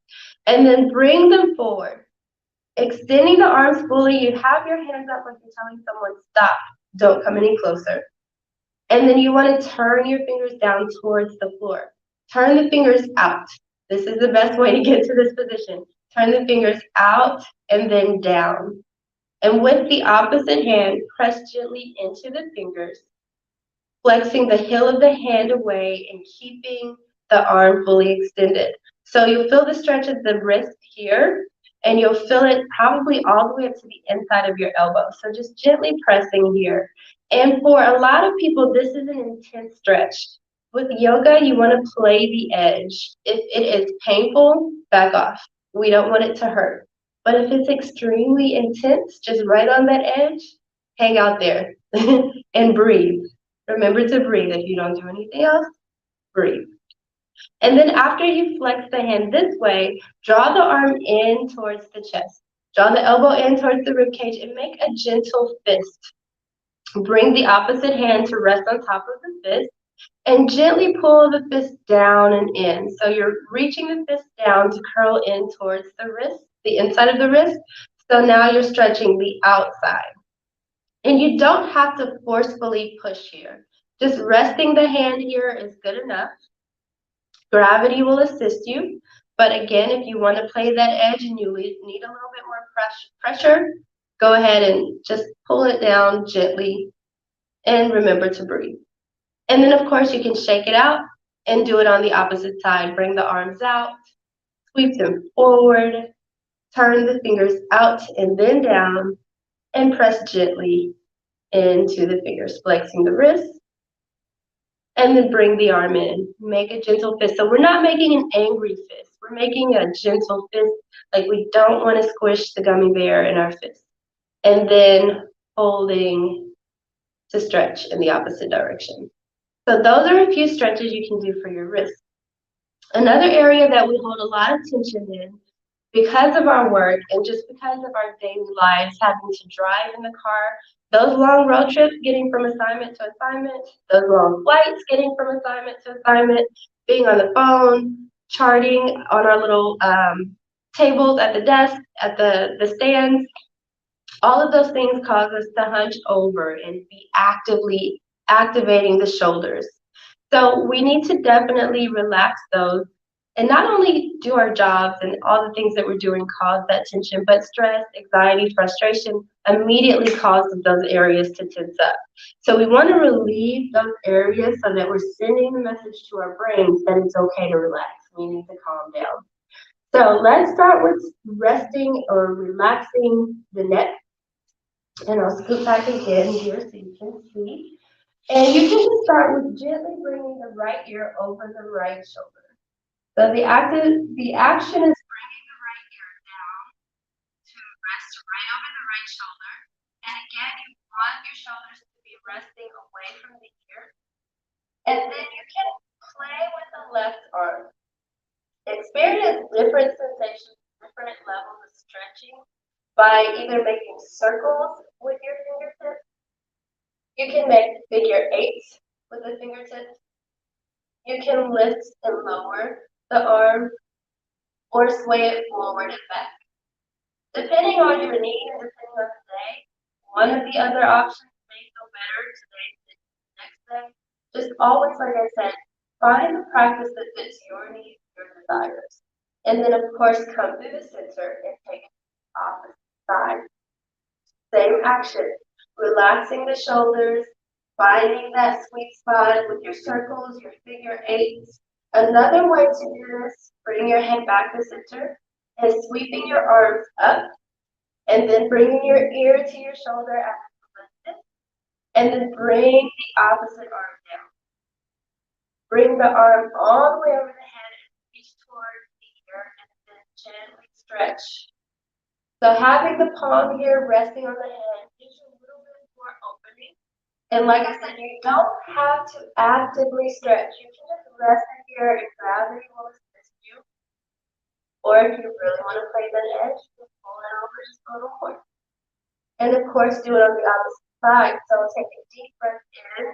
and then bring them forward. Extending the arms fully, you have your hands up like you're telling someone, stop, don't come any closer. And then you want to turn your fingers down towards the floor. Turn the fingers out. This is the best way to get to this position. Turn the fingers out and then down. And with the opposite hand, press gently into the fingers, flexing the heel of the hand away and keeping the arm fully extended. So you'll feel the stretch of the wrist here, and you'll feel it probably all the way up to the inside of your elbow. So just gently pressing here. And for a lot of people, this is an intense stretch. With yoga, you want to play the edge. If it is painful, back off. We don't want it to hurt. But if it's extremely intense, just right on that edge, hang out there and breathe. Remember to breathe. If you don't do anything else, breathe. And then after you flex the hand this way, draw the arm in towards the chest. Draw the elbow in towards the rib cage and make a gentle fist. Bring the opposite hand to rest on top of the fist and gently pull the fist down and in. So you're reaching the fist down to curl in towards the wrist, the inside of the wrist. So now you're stretching the outside. And you don't have to forcefully push here. Just resting the hand here is good enough. Gravity will assist you. But again, if you want to play that edge and you need a little bit more pressure, go ahead and just pull it down gently and remember to breathe. And then, of course, you can shake it out and do it on the opposite side. Bring the arms out, sweep them forward, turn the fingers out and then down, and press gently into the fingers, flexing the wrist, and then bring the arm in. Make a gentle fist. So we're not making an angry fist. We're making a gentle fist, like we don't want to squish the gummy bear in our fist. And then holding to stretch in the opposite direction. So those are a few stretches you can do for your wrist. Another area that we hold a lot of tension in because of our work and just because of our daily lives, having to drive in the car, those long road trips getting from assignment to assignment, those long flights getting from assignment to assignment, being on the phone, charting on our little tables at the desk, at the stands, all of those things cause us to hunch over and be actively activating the shoulders. So we need to definitely relax those and not only do our jobs and all the things that we're doing cause that tension, but stress, anxiety, frustration immediately causes those areas to tense up. So we want to relieve those areas so that we're sending the message to our brains that it's okay to relax. We need to calm down. So let's start with resting or relaxing the neck. And I'll scoot back again here so you can see. And you can just start with gently bringing the right ear over the right shoulder. So the action is bringing the right ear down to rest right over the right shoulder. And again, you want your shoulders to be resting away from the ear. And then you can play with the left arm. Experience different sensations, different levels of stretching by either making circles with your fingertips. You can make figure eights with the fingertips. You can lift and lower the arm or sway it forward and back. Depending on your need and depending on the day, one of the other options may feel better today than the next day. Just always, like I said, find the practice that fits your needs, your desires. And then, of course, come through the center and take it opposite side. Same action, relaxing the shoulders, finding that sweet spot with your circles, your figure eights. Another way to do this, bring your head back to center, is sweeping your arms up, and then bringing your ear to your shoulder as you lift it, and then bring the opposite arm down. Bring the arm all the way over the head and reach towards the ear, and then gently stretch. So having the palm here resting on the hand gives you a little bit more opening. And like I said, you don't have to actively stretch. You can just rest in here and gravity will assist you. Or if you really want to play that edge, you can pull it over just a little more. And of course, do it on the opposite side. So take a deep breath in,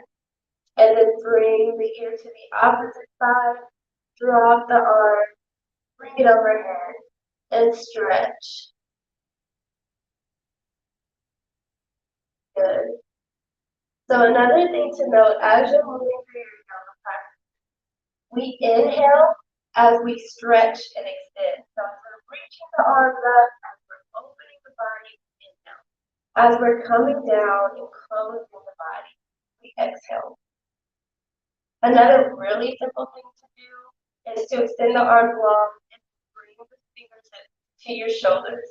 and then bring the ear to the opposite side. Drop the arm, bring it overhead, and stretch. Good. So another thing to note as you're moving through your yoga practice, we inhale as we stretch and extend. So as we're reaching the arms up, as we're opening the body, inhale. As we're coming down and closing the body, we exhale. Another really simple thing to do is to extend the arms long and bring the fingertips to your shoulders.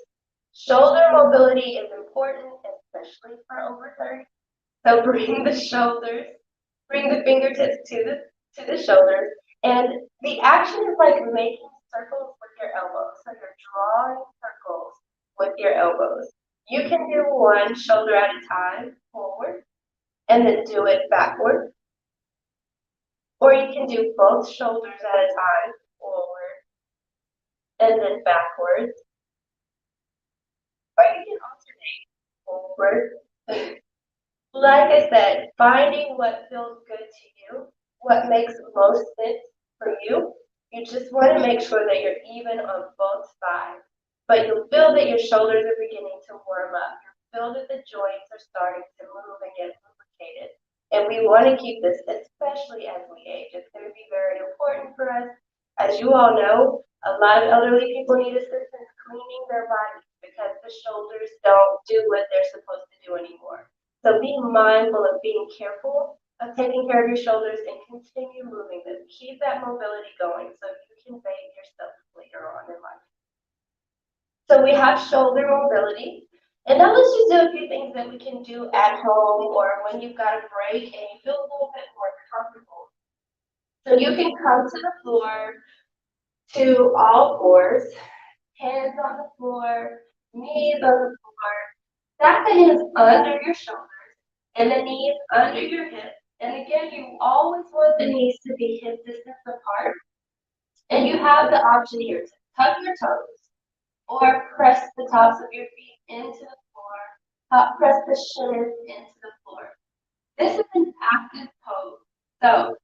Shoulder mobility is important, especially for over 30. So bring the shoulders, bring the fingertips to the shoulders, and the action is like making circles with your elbows. So you're drawing circles with your elbows. You can do one shoulder at a time, forward, and then do it backward. Or you can do both shoulders at a time, forward, and then backwards. Or you can alternate, forward. Like I said, finding what feels good to you, what makes most sense for you. You just want to make sure that you're even on both sides. But you'll feel that your shoulders are beginning to warm up. You'll feel that the joints are starting to move and get lubricated. And we want to keep this, especially as we age. It's going to be very important for us. As you all know, a lot of elderly people need assistance cleaning their bodies because the shoulders don't do what they're supposed to do anymore. So be mindful of being careful of taking care of your shoulders and continue moving them. Keep that mobility going so you can bathe yourself later on in life. So we have shoulder mobility. And now let's just do a few things that we can do at home or when you've got a break and you feel a little bit more comfortable. So you can come to the floor to all fours, hands on the floor, knees on the floor. Stack the hands under your shoulders and the knees under your hips. And again, you always want the knees to be hip distance apart. And you have the option here to tuck your toes or press the tops of your feet into the floor. Press the shins into the floor. This is an active pose. So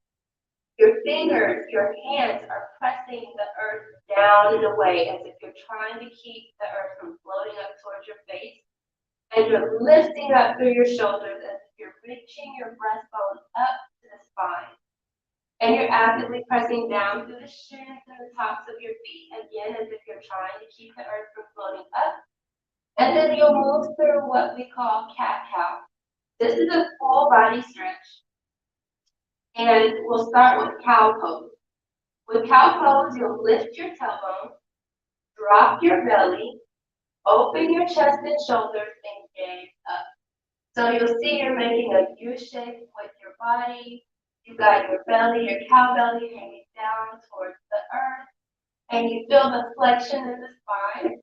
your fingers, your hands are pressing the earth down and away as if you're trying to keep the earth from floating up towards your face. And you're lifting up through your shoulders as if you're reaching your breastbone up to the spine. And you're actively pressing down through the shins and the tops of your feet, again, as if you're trying to keep the earth from floating up. And then you'll move through what we call cat-cow. This is a full body stretch. And we'll start with cow pose. With cow pose, you'll lift your tailbone, drop your belly, open your chest and shoulders, and gaze up. So you'll see you're making a U shape with your body. You've got your belly, your cow belly hanging down towards the earth. And you feel the flexion in the spine.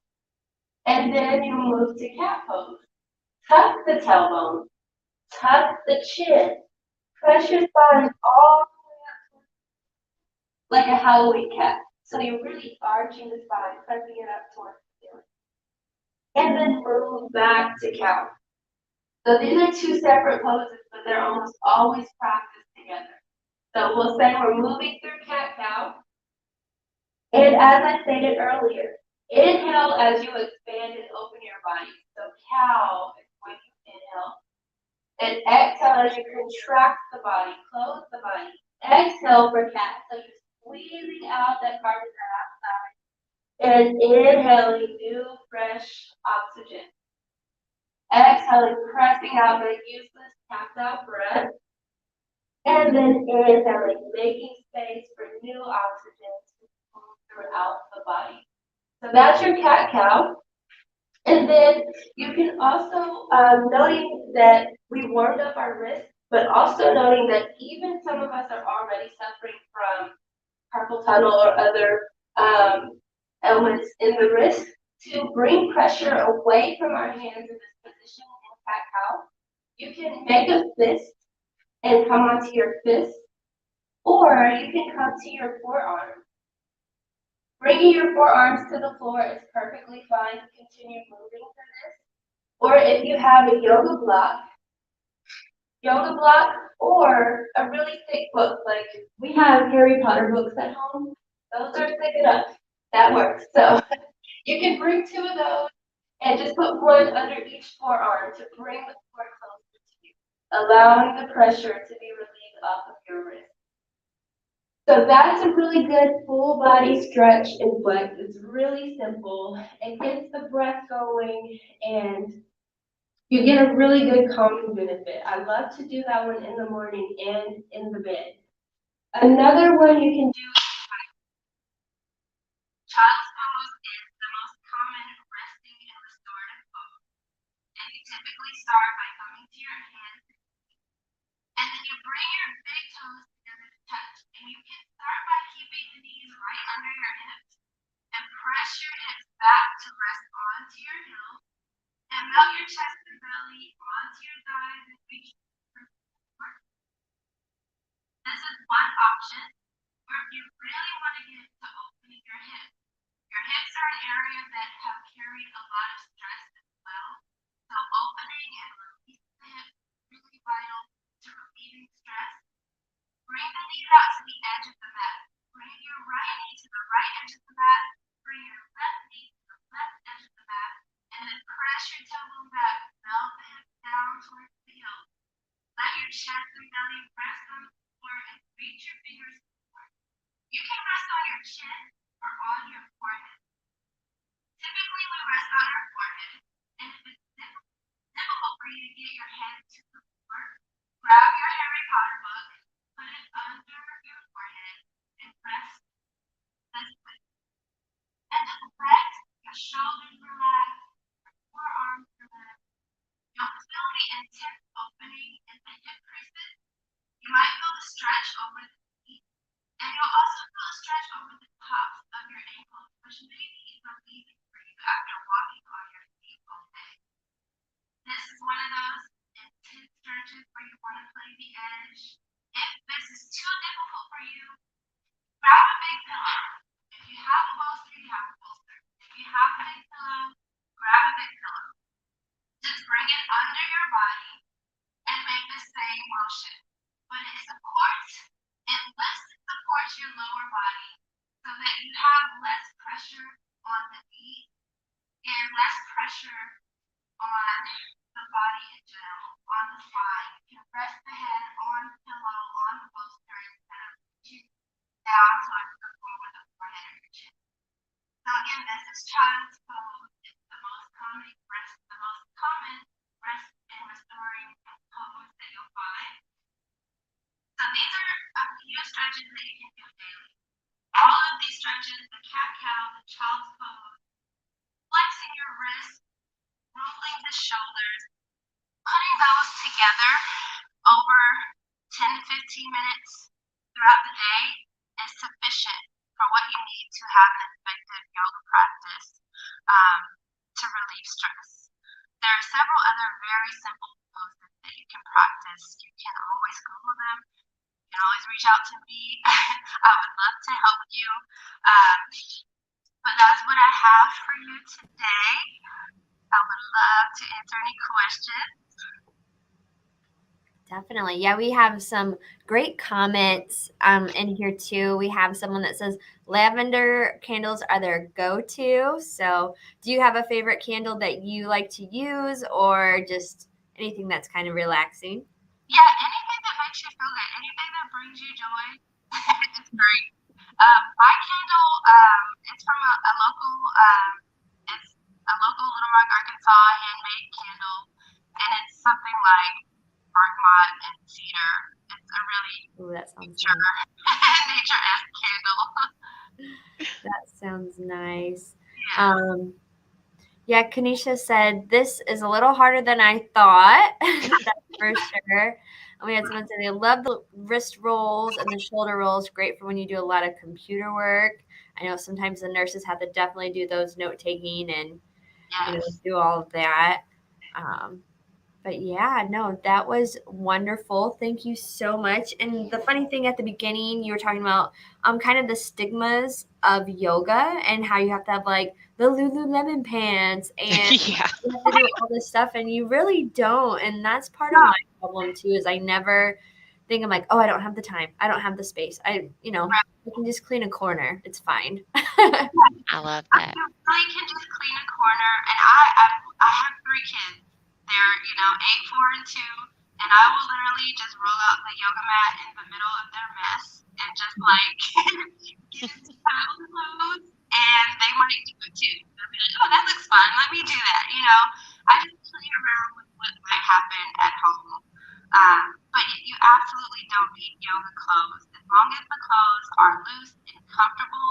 And then you move to cat pose. Tuck the tailbone. Tuck the chin. Press your spine all the way up like a Halloween cat. So you're really arching the spine, pressing it up towards the ceiling. And then move back to cow. So these are two separate poses, but they're almost always practiced together. So we'll say we're moving through cat-cow. And as I stated earlier, inhale as you expand and open your body. So cow is when you inhale. And exhale as you contract the body, close the body. Exhale for cat. So you're squeezing out that carbon dioxide. And inhaling new, fresh oxygen. Exhaling, pressing out the useless tapped out breath. And then inhaling, making space for new oxygen to move throughout the body. So that's your cat-cow. And then you can also, noting that we warmed up our wrists, but also noting that even some of us are already suffering from carpal tunnel or other ailments in the wrist, to bring pressure away from our hands in this position in cat-cow. You can make a fist and come onto your fist, or you can come to your forearm. Bringing your forearms to the floor is perfectly fine to continue moving for this. Or if you have a yoga block, or a really thick book, like we have Harry Potter books at home. Those are thick enough. That works. So you can bring 2 of those and just put one under each forearm to bring the floor closer to you, allowing the pressure to be relieved off of your wrist. So that's a really good full body stretch and flex. It's really simple. It gets the breath going and you get a really good calming benefit. I love to do that one in the morning and in the bed. Another one you can do child's pose is the most common resting and restorative pose. And you typically start by coming to your hands and then you bring your big toes together to touch. And you can start by keeping the knees right under your hips and press your hips back to rest onto your heels and melt your chest and belly onto your thighs and reach forward. This is one option, or if you really want to get into opening your hips. Your hips are an area that have carried a lot of stress as well. So opening and releasing the hips is really vital to relieving stress. Bring the knees out to the edge of the mat. Bring your right knee to the right edge of the mat. Bring your left knee to the left edge of the mat. And then press your tailbone back. Melt the hips down towards the heels. Let your chest and belly rest on the floor and reach your fingers forward. You can rest on your chin or on your forehead. Typically, we rest on our forehead. And if it's difficult for you to get your head to the floor, grab your Harry Potter book, put it under your forehead, and rest this way. And just let your shoulders relax, your forearms relax. You'll feel the intense opening in the hip creases. You might feel the stretch over the feet, and you'll also feel a stretch over the tops of your ankles, which may be relieving for you after walking on your feet all day. This is one of those intense stretches where you want to play the edge. If this is too difficult for you, grab a big pillow. If you have a bolster, you have a bolster. If you have a big pillow, grab a big pillow. Just bring it under your body and make the same motion. When it supports, it lifts and supports your lower body so that you have less pressure on the knees and less pressure on the body in general, on the spine. You can rest the head on the pillow, on the bolster, instead of reaching down towards the floor with the forehead or your chin. So again, this is child's pose. It's the most common rest and restoring pose that you'll find. So these are a few stretches that you can do daily. All of these stretches, the cat-cow, the child's pose, flexing your wrists, rolling the shoulders, putting those together over 10 to 15 minutes throughout the day is sufficient for what you need to have an effective yoga practice to relieve stress. There are several other very simple poses that you can practice. You can always Google them. You can always reach out to me. I would love to help you. But that's what I have for you today. I would love to answer any questions. Definitely. Yeah, we have some great comments in here too. We have someone that says lavender candles are their go-to. So do you have a favorite candle that you like to use, or just anything that's kind of relaxing? Yeah, anything that makes you feel good, anything that brings you joy is great. My candle, it's from a local, it's a local Little Rock, Arkansas handmade candle, and it's something like bergamot and cedar. It's a really That sounds nature-esque candle. That sounds nice. Yeah. Yeah, Kanisha said this is a little harder than I thought. That's for sure. And we had someone say they love the wrist rolls and the shoulder rolls. Great for when you do a lot of computer work. I know sometimes the nurses have to definitely do those note taking and Yes. do all of that. But yeah, no, that was wonderful. Thank you so much. And the funny thing at the beginning, you were talking about kind of the stigmas of yoga and how you have to have like the Lululemon pants and Yeah. you have to do all this stuff, and you really don't. And that's part of my problem too. Is I never think I'm like, oh, I don't have the time, I don't have the space. I can just clean a corner. It's fine. I love I that. really can just clean a corner, and I have 3 kids. They're 8, 4, and 2, and I will literally just roll out the yoga mat in the middle of their mess and just like get into the pose, and they might do it too. They'll be like, "Oh, that looks fun. Let me do that." I just play around with what might happen at home. But you absolutely don't need yoga clothes as long as the clothes are loose and comfortable.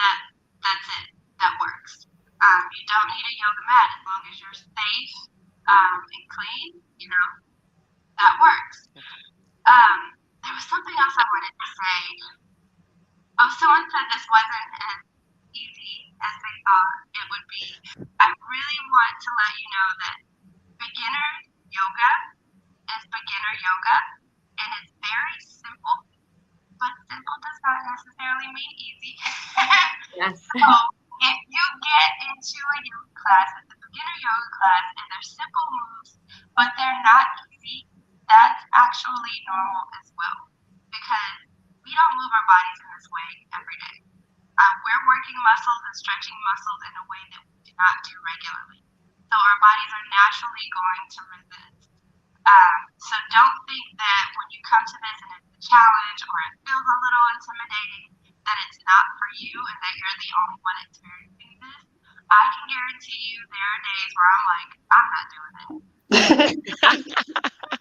That's it. That works. You don't need a yoga mat as long as you're safe and clean. That works. There was something else I wanted to say. Oh, someone said this wasn't as easy as they thought it would be. I really want to let you know that beginner yoga is beginner yoga, and it's very simple, but simple does not necessarily mean easy. Yes. So if you get into a yoga class, it's a beginner yoga class, and they're simple moves, but they're not easy, that's actually normal as well, because we don't move our bodies in this way every day. We're working muscles and stretching muscles in a way that we do not do regularly. So our bodies are naturally going to resist. So don't think that when you come to this and it's a challenge or it feels a little intimidating, that it's not for you and that you're the only one experiencing this. I can guarantee you there are days where I'm like, I'm not doing it.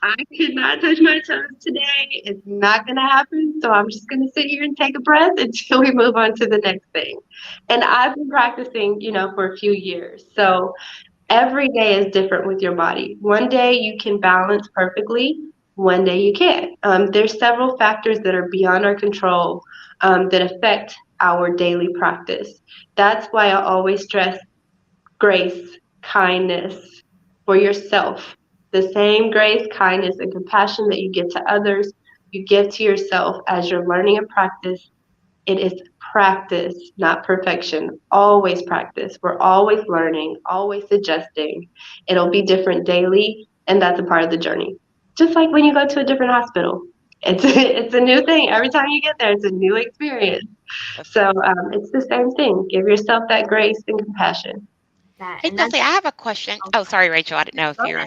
I could not touch my toes today. It's not going to happen. So I'm just going to sit here and take a breath until we move on to the next thing. And I've been practicing, for a few years. So every day is different with your body. One day you can balance perfectly, one day you can't. There's several factors that are beyond our control that affect our daily practice. That's why I always stress grace, kindness for yourself. The same grace, kindness, and compassion that you give to others, you give to yourself as you're learning and practice. It is practice, not perfection. Always practice. We're always learning, always adjusting. It'll be different daily, and that's a part of the journey. Just like when you go to a different hospital. It's a new thing. Every time you get there, it's a new experience. So it's the same thing. Give yourself that grace and compassion. Hey, Chelsea, I have a question. Oh, sorry, Rachel. I didn't know if you're.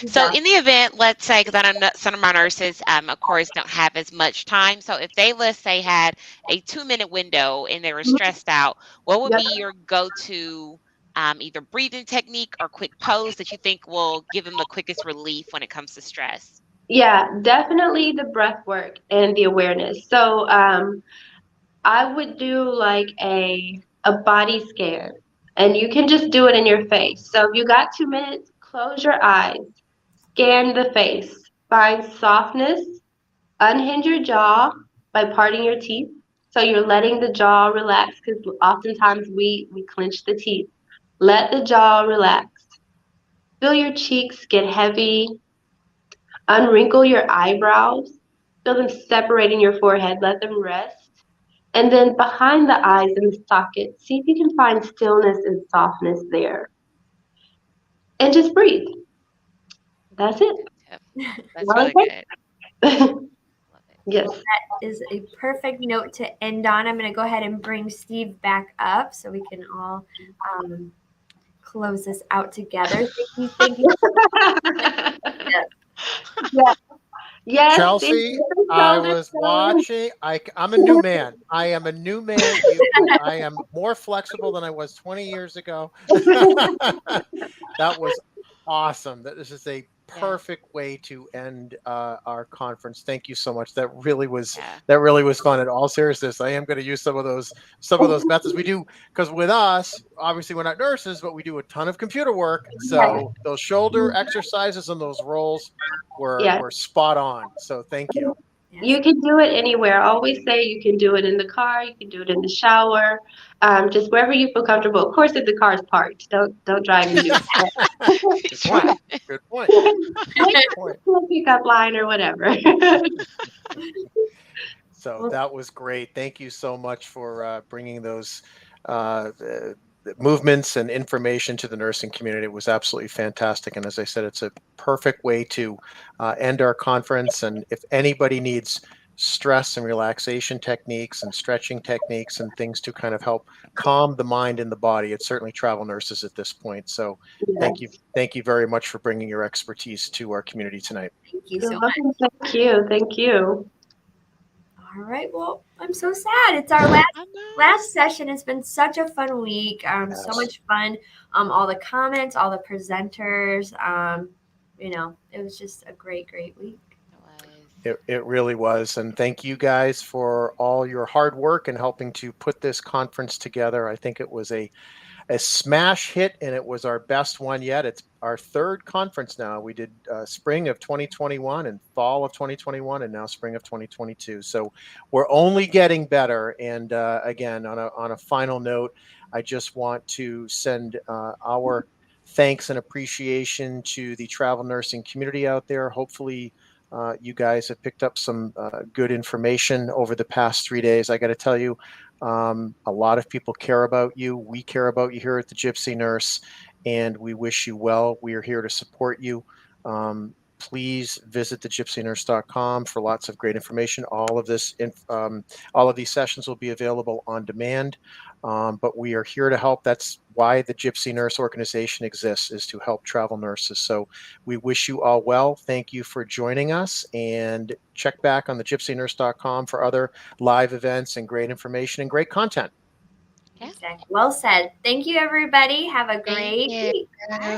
So, Yeah. in the event, let's say, because I know some of my nurses, of course, don't have as much time. So, if they, let's say, had a 2-minute window and they were stressed out, what would Yep. be your go-to either breathing technique or quick pose that you think will give them the quickest relief when it comes to stress? Yeah, definitely the breath work and the awareness. So I would do like a body scan, and you can just do it in your face. So if you got 2 minutes, close your eyes, scan the face, find softness, unhinge your jaw by parting your teeth. So you're letting the jaw relax because oftentimes we clench the teeth. Let the jaw relax. Feel your cheeks get heavy. Unwrinkle your eyebrows. Feel them separate in your forehead. Let them rest. And then behind the eyes in the socket, see if you can find stillness and softness there. And just breathe. That's it. That's really good. Love it. Yes. That is a perfect note to end on. I'm going to go ahead and bring Steve back up so we can all close this out together. Thank you. Yeah. Yes. Chelsea, I was watching. I'm a new man. I am a new man. I am more flexible than I was 20 years ago. That was awesome. This is a perfect way to end our conference. Thank you so much. That really was fun. In all seriousness, I am going to use some of those methods we do, because with us, obviously we're not nurses, but we do a ton of computer work. So those shoulder exercises and those rolls were spot on. So thank you. You can do it anywhere. I always say you can do it in the car, you can do it in the shower, just wherever you feel comfortable. Of course, if the car is parked, don't drive and do that. Good point. Good point. Wait Good point. for the pickup line or whatever. So Well, that was great. Thank you so much for bringing those the movements and information to the nursing community. It was absolutely fantastic. And as I said, it's a perfect way to end our conference. And if anybody needs stress and relaxation techniques and stretching techniques and things to kind of help calm the mind and the body, it's certainly travel nurses at this point. So thank you. Yes. Thank you very much for bringing your expertise to our community tonight. thank you You're so much. welcome. Thank you. Thank you. All right. Well, I'm so sad. It's our last I know. last session. It's been such a fun week. So Yes. much fun. All the comments, all the presenters. It was just a great week. It was. It really was. And thank you guys for all your hard work and helping to put this conference together. I think it was a smash hit and it was our best one yet. It's our third conference now. We did spring of 2021 and fall of 2021 and now spring of 2022. So we're only getting better. And again, on a final note, I just want to send our thanks and appreciation to the travel nursing community out there. Hopefully, you guys have picked up some good information over the past 3 days. I got to tell you, a lot of people care about you. We care about you here at the Gypsy Nurse, and we wish you well. We are here to support you. Please visit thegypsynurse.com for lots of great information. All of these sessions will be available on demand, but we are here to help. That's why the Gypsy Nurse organization exists, is to help travel nurses. So we wish you all well. Thank you for joining us, and check back on thegypsynurse.com for other live events and great information and great content. Yeah. Exactly. Well said. Thank you, everybody. Have a Thank great you. week. Bye.